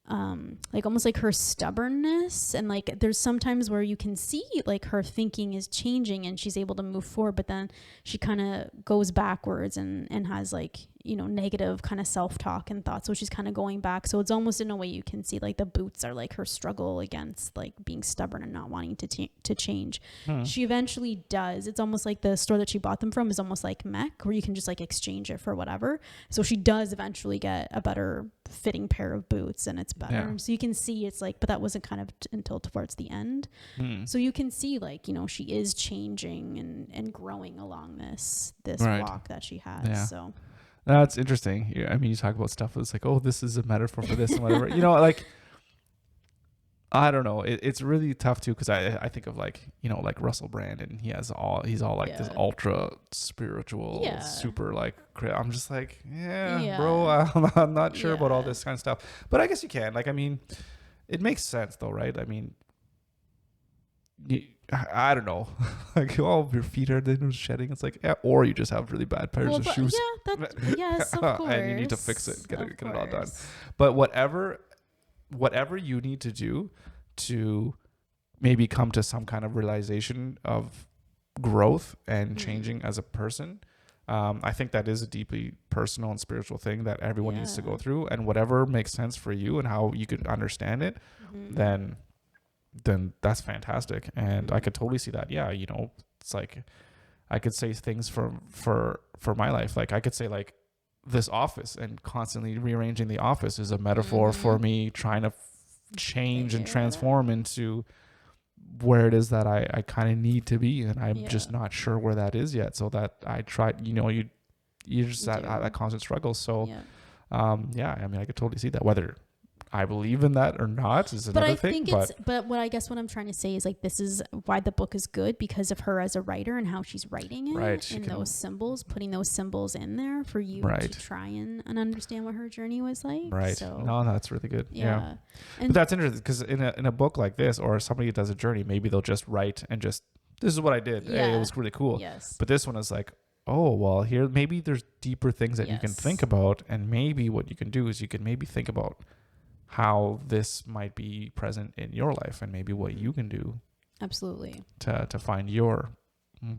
almost like her stubbornness, and like there's sometimes where you can see like her thinking is changing and she's able to move forward, but then she kind of goes backwards and has like negative kind of self-talk and thoughts, so she's kind of going back. So it's almost in a way you can see like the boots are like her struggle against like being stubborn and not wanting to change. She eventually does. It's almost like the store that she bought them from is almost like mech, where you can just like exchange it for whatever. So she does eventually get a better fitting pair of boots, and it's better. So you can see it's like, but that wasn't kind of until towards the end. So you can see like she is changing and growing along this walk that she has. So that's interesting. I mean, you talk about stuff that's like, oh, this is a metaphor for this and whatever. Like, I don't know. It's really tough too, because I think of like, like Russell Brand, and he's all like this ultra spiritual, super like, I'm just like, bro, I'm not sure about all this kind of stuff. But I guess you can. Like, I mean, it makes sense though, right? I mean, I don't know. Like, oh, your feet are shedding. It's like, or you just have really bad pairs of shoes. Yes, of course. And you need to fix it, get it all done. But whatever you need to do to maybe come to some kind of realization of growth and changing as a person, I think that is a deeply personal and spiritual thing that everyone needs to go through. And whatever makes sense for you and how you could understand it, then that's fantastic. And I could totally see that. Yeah, it's like I could say things for my life. Like I could say like this office, and constantly rearranging the office is a metaphor for me trying to change and transform into where it is that I kind of need to be, and I'm just not sure where that is yet. So that I tried, you just that constant struggle. So I mean, I could totally see that, whether I believe in that or not is another thing. But what I guess what I'm trying to say is like, this is why the book is good, because of her as a writer and how she's writing it, right, and those symbols, putting those symbols in there for you to try and understand what her journey was like. Right. So, no, that's really good. Yeah. And but that's interesting because in a book like this, or somebody does a journey, maybe they'll just write and just, this is what I did. Hey, it was really cool. Yes. But this one is like, oh, well, here, maybe there's deeper things that you can think about. And maybe what you can do is you can maybe think about how this might be present in your life and maybe what you can do. Absolutely. To find your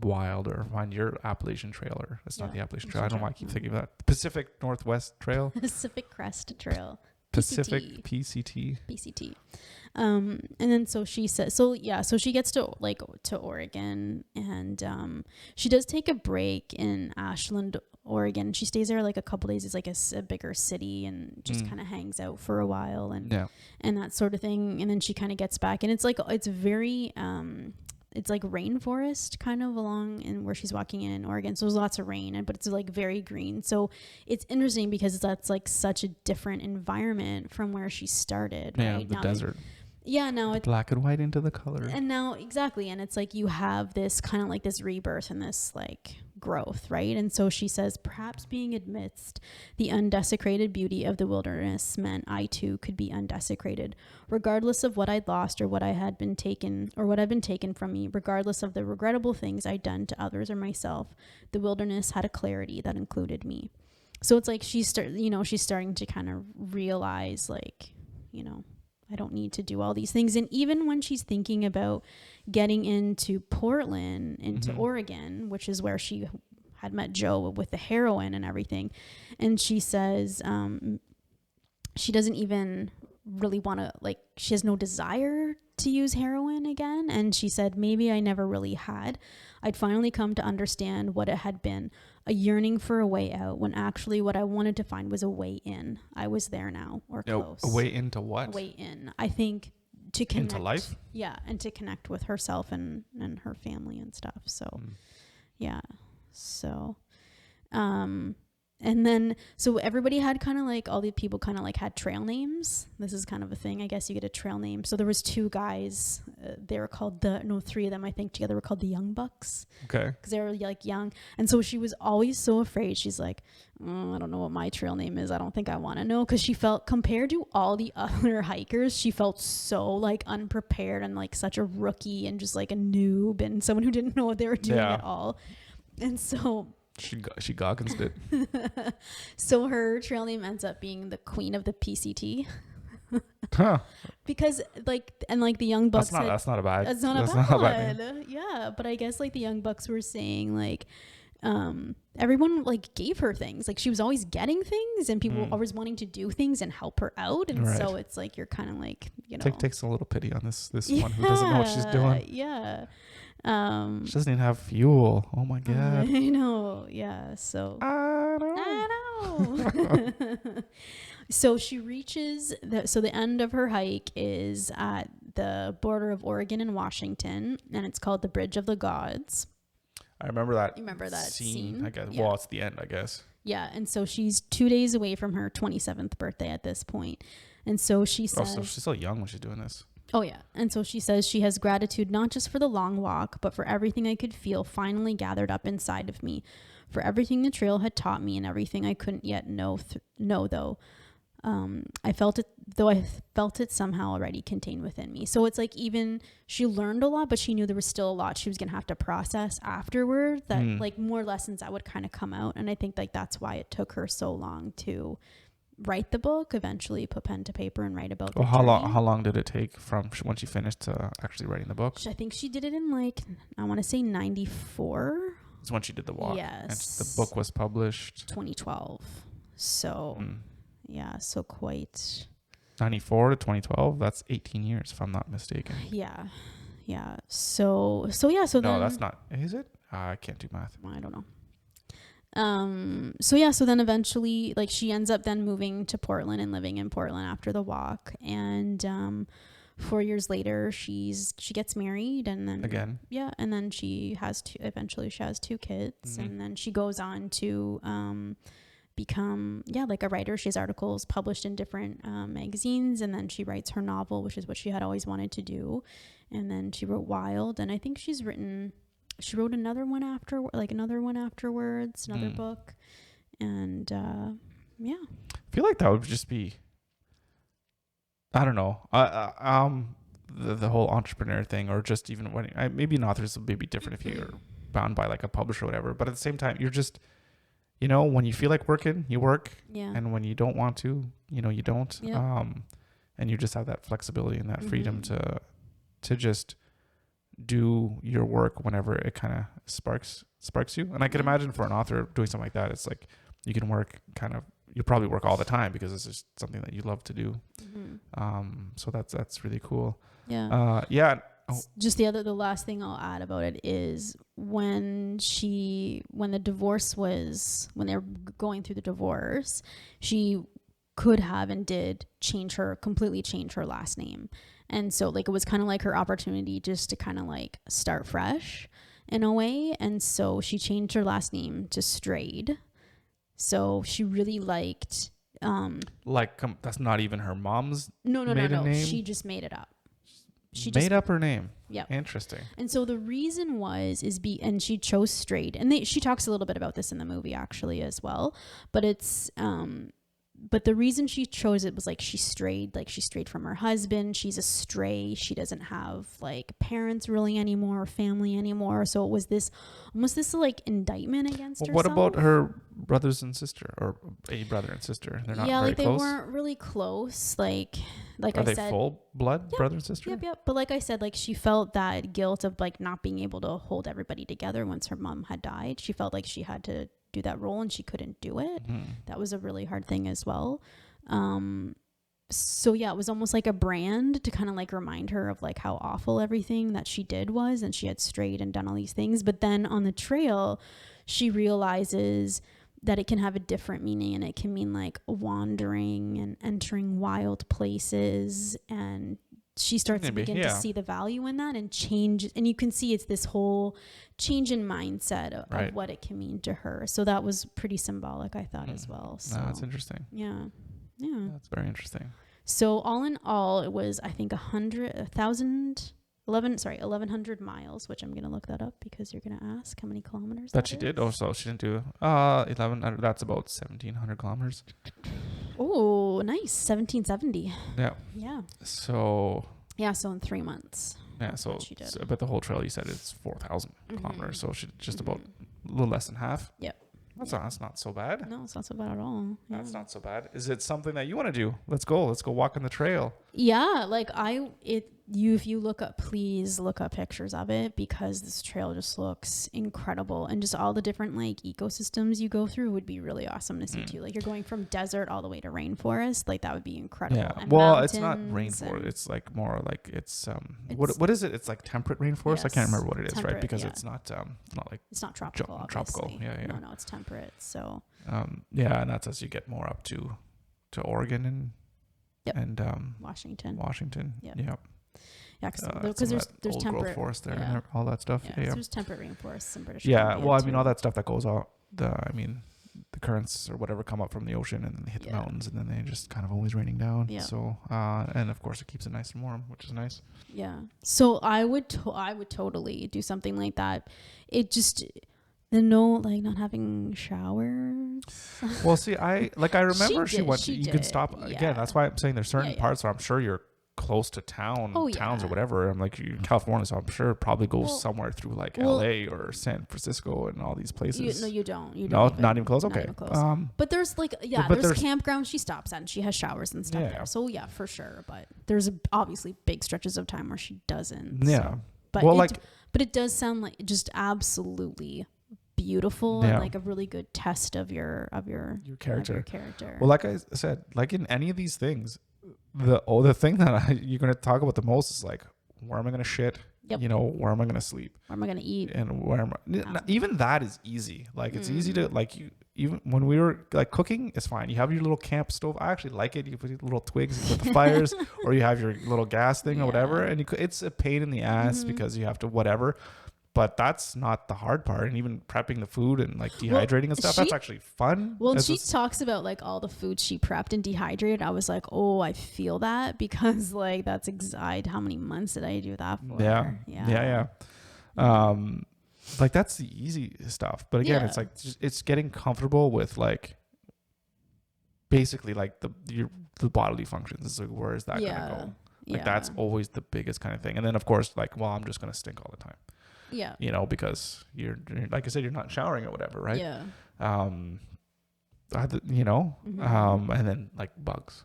wild or find your Appalachian Trail, or it's not the Appalachian Trail. I don't know why I keep thinking of that. Pacific Northwest Trail. Pacific Crest Trail. Pacific PCT. And then so she says, so she gets to Oregon, and she does take a break in Ashland, Oregon. She stays there like a couple days. It's like a bigger city, and just kind of hangs out for a while and that sort of thing. And then she kind of gets back, and it's very it's like rainforest kind of along in where she's walking in Oregon. So there's lots of rain, but it's like very green. So it's interesting because that's like such a different environment from where she started. Yeah, right? the Now desert. Now it's black and white into the color. And now, exactly. And it's like you have this kind of like this rebirth and this like growth, right? And so she says, perhaps being amidst the undesecrated beauty of the wilderness meant I too could be undesecrated, regardless of what I'd lost or what had been taken from me, regardless of the regrettable things I'd done to others or myself. The wilderness had a clarity that included me. So it's like she's starting to kind of realize, like, I don't need to do all these things. And even when she's thinking about getting into Portland, into Oregon, which is where she had met Joe with the heroin and everything, and she says she doesn't even really want to, like, she has no desire to use heroin again. And she said, maybe I never really had. I'd finally come to understand what it had been, a yearning for a way out, when actually what I wanted to find was a way in. I was there now, or close. A way into what? A way in. I think to connect. Into life? Yeah, and to connect with herself and her family and stuff. So, yeah. So, and then, so everybody had kind of like, all the people kind of like had trail names. This is kind of a thing. I guess you get a trail name. So there was two guys. They were called three of them, I think, together were called the Young Bucks. Okay. Because they were like young. And so she was always so afraid. She's like, I don't know what my trail name is. I don't think I want to know. Because she felt, compared to all the other hikers, she felt so like unprepared and like such a rookie and just like a noob and someone who didn't know what they were doing at all. And so... She goggins it. So her trail name ends up being the Queen of the PCT. Huh. Because the Young Bucks. That's not a bad. That's not a bad one. Yeah, but I guess like the Young Bucks were saying like, everyone like gave her things. Like she was always getting things, and people were always wanting to do things and help her out. And so it's like you're kind of like, takes a little pity on this one who doesn't know what she's doing. Yeah. She doesn't even have fuel. Oh my god. I know. Yeah. So I know. So she reaches the end of her hike is at the border of Oregon and Washington, and it's called the Bridge of the Gods. I remember that. You remember that scene? I guess. Yeah. Well, it's the end, I guess. Yeah, and so she's 2 days away from her 27th birthday at this point. And so she says... Oh, so she's so young when she's doing this. Oh, yeah. And so she says she has gratitude not just for the long walk, but for everything I could feel finally gathered up inside of me, for everything the trail had taught me and everything I couldn't yet know though. I felt it somehow already contained within me. So it's like, even she learned a lot, but she knew there was still a lot she was going to have to process afterward, that like more lessons that would kind of come out. And I think like that's why it took her so long to write the book, eventually put pen to paper and write about how long did it take from when she finished to actually writing the book? I think she did it in like, I want to say 94. It's when she did the walk. Yes. And the book was published 2012. So yeah, so quite 94 to 2012. That's 18 years, if I'm not mistaken. Yeah. So no, that's not. Is it? I can't do math. I don't know. So then eventually, like, she ends up then moving to Portland and living in Portland after the walk. And 4 years later, she gets married, and then again, and then she has two kids, and then she goes on to become like a writer. She has articles published in different magazines, and then she writes her novel, which is what she had always wanted to do. And then she wrote Wild, and I think she wrote another one afterwards, another book. And I feel like that would just be, I don't know, the whole entrepreneur thing, or just even when maybe an author's will be different if you're bound by like a publisher or whatever, but at the same time you're just, when you feel like working, you work, and when you don't want to, you don't, and you just have that flexibility and that freedom to just do your work whenever it kind of sparks you. And I can imagine for an author doing something like that, it's like you can work you probably work all the time because it's just something that you love to do. So that's really cool. Just the last thing I'll add about it is when they were going through the divorce, she could have and did completely change her last name. And so like it was kind of like her opportunity just to kind of like start fresh in a way. And so she changed her last name to Strayed. So she really liked that's not even her mom's no name? She just made it up. She made up her name. Yeah. Interesting. And so the reason and she chose Strayed, and she talks a little bit about this in the movie actually as well, but it's but the reason she chose it was like she strayed from her husband. She's a stray. She doesn't have like parents really anymore or family anymore. So it was almost this like indictment against herself. What about her brothers and sister, or a brother and sister? They're not very they close? weren't really close. Like Are they full blood brother and sister? Yep. But like I said, like she felt that guilt of like not being able to hold everybody together once her mom had died. She felt like she had to do that role and she couldn't do it. That was a really hard thing as well. So yeah, it was almost like a brand to kind of like remind her of like how awful everything that she did was, and she had strayed and done all these things. But then on the trail, she realizes that it can have a different meaning, and it can mean like wandering and entering wild places, and she starts to begin to see the value in that and change. And you can see it's this whole change in mindset of what it can mean to her. So that was pretty symbolic, I thought, as well. So that's interesting. Yeah. That's very interesting. So all in all, it was, I think 1,100 miles, which I'm going to look that up because you're going to ask how many kilometers that she did. Oh, so she didn't do 1,100. That's about 1,700 kilometers. Oh, nice. 1770. Yeah. So in 3 months. Yeah, so but the whole trail you said is 4,000 kilometers, so she just about a little less than half. Yep. That's not so bad. No, it's not so bad at all. Yeah. That's not so bad. Is it something that you want to do? Let's go walk on the trail. Yeah, like if you look up, please look up pictures of it, because this trail just looks incredible, and just all the different like ecosystems you go through would be really awesome to see too. Like you're going from desert all the way to rainforest, like that would be incredible. Yeah, and well, it's not rainforest. It's like more like it's what is it? It's like temperate rainforest. Yes, I can't remember what it is, right? Because it's not like it's not tropical. Tropical. Yeah. No, it's temperate. So and that's as you get more up to Oregon and Washington. Yeah. Yeah, because there's old temperate growth forest there and all that stuff. Yeah, there's temperate rainforests in British Columbia. Yeah, well, I mean, all that stuff that goes out, the currents or whatever come up from the ocean, and then they hit the mountains, and then they just kind of always raining down. Yeah. So, and of course it keeps it nice and warm, which is nice. Yeah. So I would totally do something like that. It just... not having showers. Well, see, I remember she went. You can stop again. That's why I'm saying there's certain parts where I'm sure you're close to towns or whatever. I'm like, you're in California, so I'm sure it probably goes somewhere through like LA or San Francisco and all these places. You don't. Not even close. Okay. Even close. But there's there's campgrounds she stops at and she has showers and stuff there. So yeah, for sure. But there's obviously big stretches of time where she doesn't. Yeah. So. But it does sound like just absolutely beautiful and like a really good test of your character. Well, like I said, like in any of these things, the thing that you're going to talk about the most is like, where am I going to shit? Yep. Where am I going to sleep? Where am I going to eat? And where am I? Even that is easy. Like it's easy to like even when we were like cooking, it's fine. You have your little camp stove. I actually like it. You put little twigs with the fires, or you have your little gas thing or whatever. And it's a pain in the ass because you have to whatever. but that's not the hard part. And even prepping the food and like dehydrating and stuff, that's actually fun. Well, she talks about like all the food she prepped and dehydrated. I was like, oh, I feel that, because like that's how many months did I do that for? Yeah. Like that's the easy stuff. But again, it's like it's getting comfortable with like basically like the bodily functions. It's like, where is that gonna go? Like that's always the biggest kind of thing. And then of course, like, well, I'm just gonna stink all the time. Yeah. You know, because you're like I said, you're not showering or whatever, right? Yeah. You know, and then like bugs.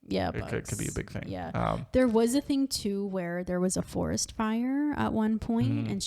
Yeah, it could be a big thing. Yeah. There was a thing too where there was a forest fire at one point, and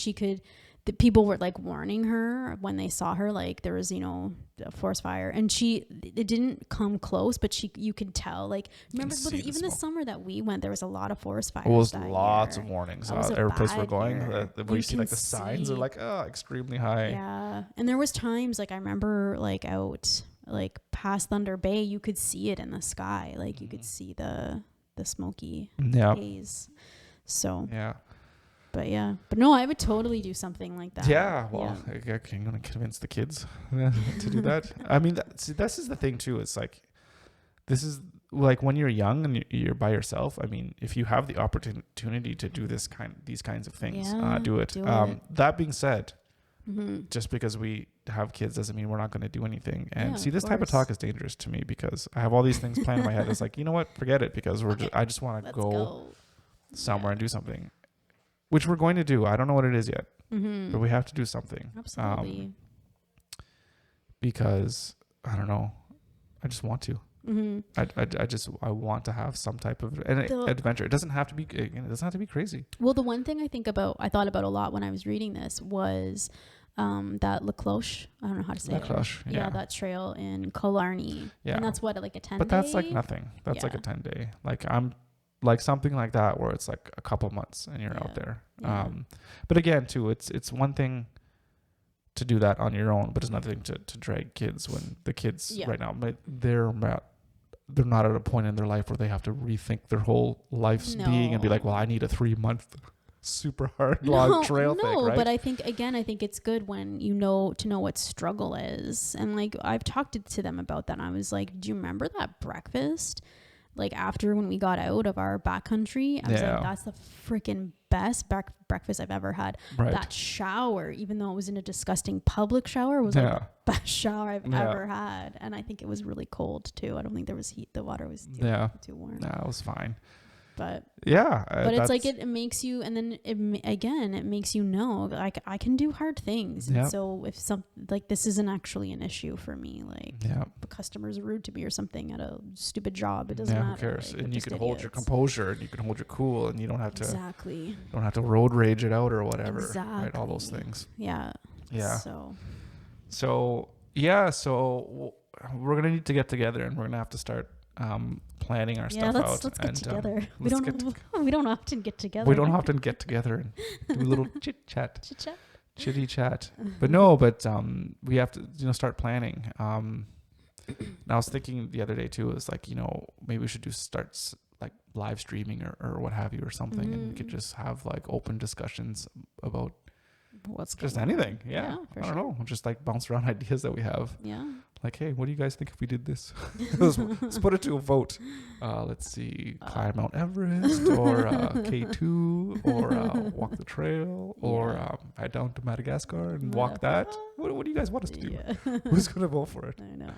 the people were like warning her when they saw her, like there was, you know, a forest fire, and it didn't come close, but you could tell, like, remember even the summer that we went, there was a lot of forest fires. Well, there was lots of warnings. Every place we're going, where you see like the signs are like, extremely high. Yeah. And there was times like I remember like out like past Thunder Bay, you could see it in the sky, like you could see the smoky haze. So but no, I would totally do something like that. I'm gonna convince the kids to do that. I mean, this is the thing too. It's like, this is like when you're young and you're by yourself. I mean, if you have the opportunity to do these kinds of things, do it. That being said, just because we have kids doesn't mean we're not going to do anything. And this type of talk is dangerous to me, because I have all these things planned in my head. It's like, you know what, forget it, because I just want to go somewhere and do something, which we're going to do. I don't know what it is yet, but we have to do something. Absolutely. Because I don't know, I just want to. I want to have some type of adventure. It doesn't have to be crazy. Well, the one thing I thought about a lot when I was reading this was that Cloche. I don't know how to say it. Cloche, yeah, that trail in Killarney. Yeah, and that's what, like a 10-day. But that's like nothing. That's like a 10-day. Like I'm like something like that where it's like a couple months and you're out there. Yeah. But again, too, it's one thing to do that on your own, but it's another thing to drag kids when the kids right now, they're not at a point in their life where they have to rethink their whole life's being and be like, well, I need a 3-month super hard long trail thing, right? But I think it's good when you know what struggle is. And like I've talked to them about that, and I was like, do you remember that breakfast? Like after when we got out of our backcountry, I was like, that's the freaking best breakfast I've ever had. Right. That shower, even though it was in a disgusting public shower, was like the best shower I've ever had. And I think it was really cold too. I don't think there was heat. The water was too warm. No, it was fine. But but it's like it makes you, and then it makes you know, like I can do hard things. And so if like this isn't actually an issue for me, like the customers are rude to me or something at a stupid job, it doesn't matter. Who cares? Like, and you can hold your composure, and you can hold your cool, and you don't have to road rage it out or whatever. Exactly. Right? All those things. Yeah. So we're gonna need to get together, and we're gonna have to start planning our stuff out. Let's get together. We don't often get together. We don't often get together and do a little chitty chat. But we have to start planning. And I was thinking the other day too, is like, maybe we should start like live streaming or what have you or something, and we could just have like open discussions about just anything. I don't know, just like bounce around ideas that we have. Like, hey, what do you guys think if we did this? let's put it to a vote. Let's see, climb Mount Everest, or K2, or walk the trail, or head down to Madagascar and walk that. What do you guys want us to do? Who's gonna vote for it? I know.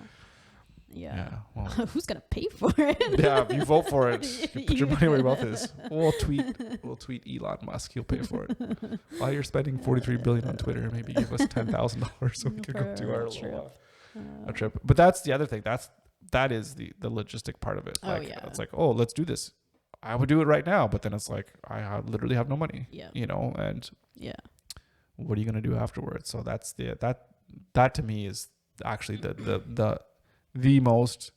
Well, who's gonna pay for it? If you vote for it, you put your money where your mouth is. We'll tweet Elon Musk. He'll pay for it. While you're spending $43 billion on Twitter, maybe give us $10,000 so we can go do our little a trip. But that's the other thing. That is the logistic part of it. It's like, oh, let's do this. I would do it right now, but then it's like I literally have no money. And what are you gonna do afterwards? So that's that to me is actually the most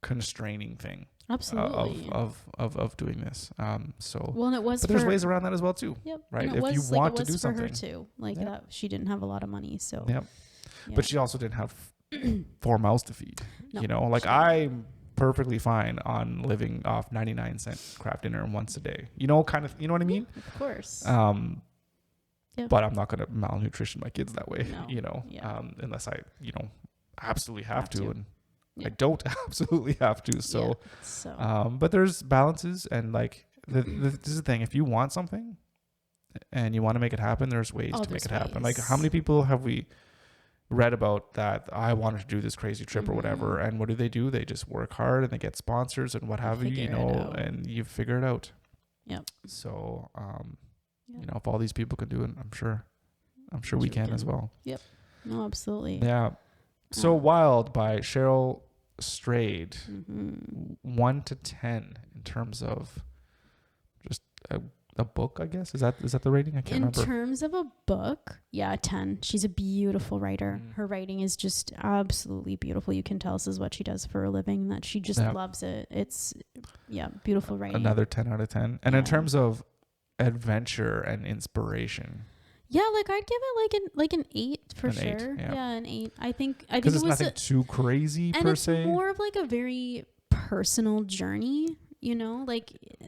constraining thing. Absolutely. Of doing this. And it was. But there's ways around that as well too. Yep. Right. If you want to do something. It was for her too. Like she didn't have a lot of money, so. Yep. But she also didn't have 4 mouths to feed. No, like I'm perfectly fine on living off 99-cent craft dinner once a day. Kind of, you know what I mean? Of course. but I'm not going to malnutrition my kids that way, No. Yeah. Unless I, absolutely have to. And Yeah. I don't absolutely have to. So, So but there's balances, and like, this is the thing. If you want something and you want to make it happen, there's ways to make it happen. Like, how many people have we read about that I wanted to do this crazy trip or whatever, and what do? They just work hard and they get sponsors and what have you, and you figure it out. Yep. So, if all these people can do it, I'm sure we can as well. Yep. No, absolutely. Yeah. So Wild by Cheryl Strayed, 1 to 10 in terms of just a book, I guess. Is that the rating? I can't remember. In terms of a book, 10. She's a beautiful writer. Her writing is just absolutely beautiful. You can tell this is what she does for a living, that she just loves it. It's beautiful writing. Another 10 out of 10. And in terms of adventure and inspiration, like I'd give it like an 8 for sure. 8, an 8. I think because it's nothing too crazy per se. And it's more of like a very personal journey.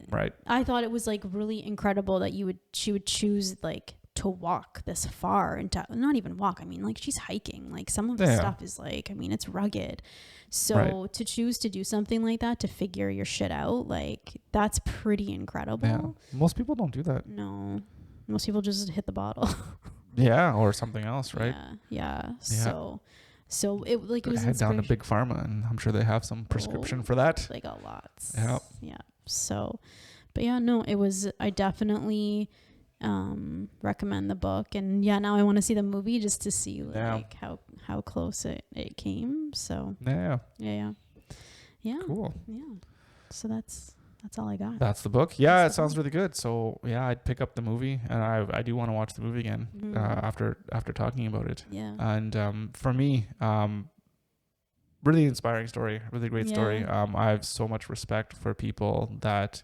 Right. I thought it was like really incredible that she would choose like to walk this far and to not even walk. I mean, like she's hiking, like some of the stuff is like, I mean, it's rugged. So to choose to do something like that, to figure your shit out, like that's pretty incredible. Yeah. Most people don't do that. No, most people just hit the bottle. Or something else. Right. Yeah. So it was head down to Big Pharma, and I'm sure they have some prescription for that. They got lots. Yeah. Yeah. So, but it was. I definitely recommend the book, and now I want to see the movie just to see like how close it came. So yeah. Cool. Yeah. So that's all I got. That's the book. Yeah, it sounds really good. So I'd pick up the movie, and I do want to watch the movie again after talking about it. Yeah. And for me, really inspiring story, really great story. I have so much respect for people that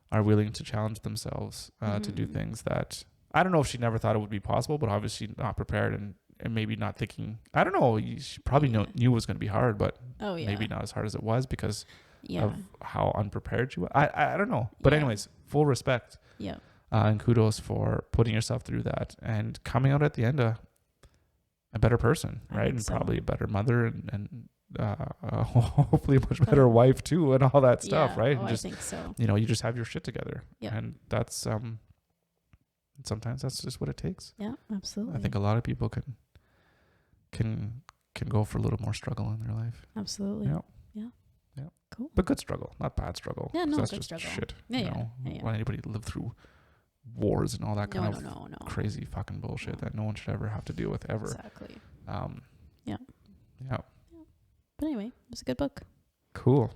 are willing to challenge themselves to do things that I don't know if she never thought it would be possible, but obviously not prepared and maybe not thinking. I don't know. She probably knew it was going to be hard, but maybe not as hard as it was because of how unprepared she was. I don't know. But anyways, full respect. Yeah. And kudos for putting yourself through that and coming out at the end a better person, right? And probably a better mother and hopefully a much better wife too, and all that stuff, right? And I think so. You just have your shit together. Yeah. And that's sometimes that's just what it takes. Yeah, absolutely. I think a lot of people can go for a little more struggle in their life. Absolutely. Yeah. Cool. But good struggle, not bad struggle. Yeah, no, that's good just struggle. shit. Yeah. When anybody live through wars and all that kind of no. crazy fucking bullshit that no one should ever have to deal with ever. Exactly. Yeah. But anyway, it was a good book. Cool.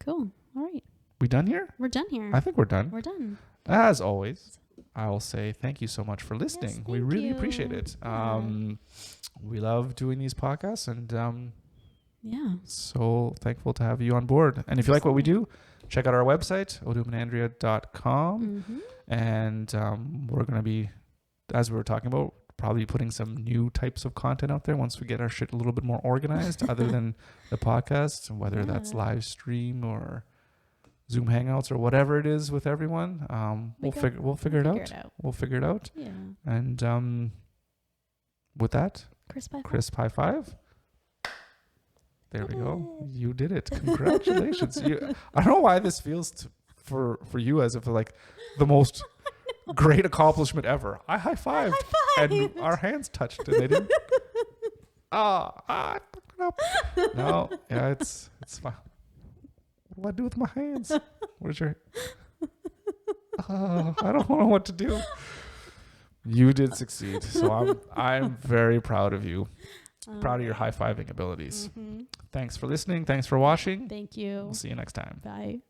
All right. We done here? We're done here. I think we're done. We're done. As always, I will say thank you so much for listening. Yes, we really you. appreciate it. Yeah. We love doing these podcasts, and so thankful to have you on board. And if you like what we do, check out our website, odumandandrea.com. And we're going to be, as we were talking about, probably putting some new types of content out there once we get our shit a little bit more organized other than the podcast, whether that's live stream or Zoom Hangouts or whatever it is with everyone. We'll figure it out. We'll figure it out. Yeah. And with that, crisp high five. There we go. You did it. Congratulations. I don't know why this feels for you as if like the most great accomplishment ever. I high-fived and our hands touched and they didn't. No, it's fine. What do I do with my hands? Where's your? I don't know what to do. You did succeed, so I'm very proud of you. Proud of your high-fiving abilities. Thanks for listening. Thanks for watching. Thank you. We'll see you next time. Bye.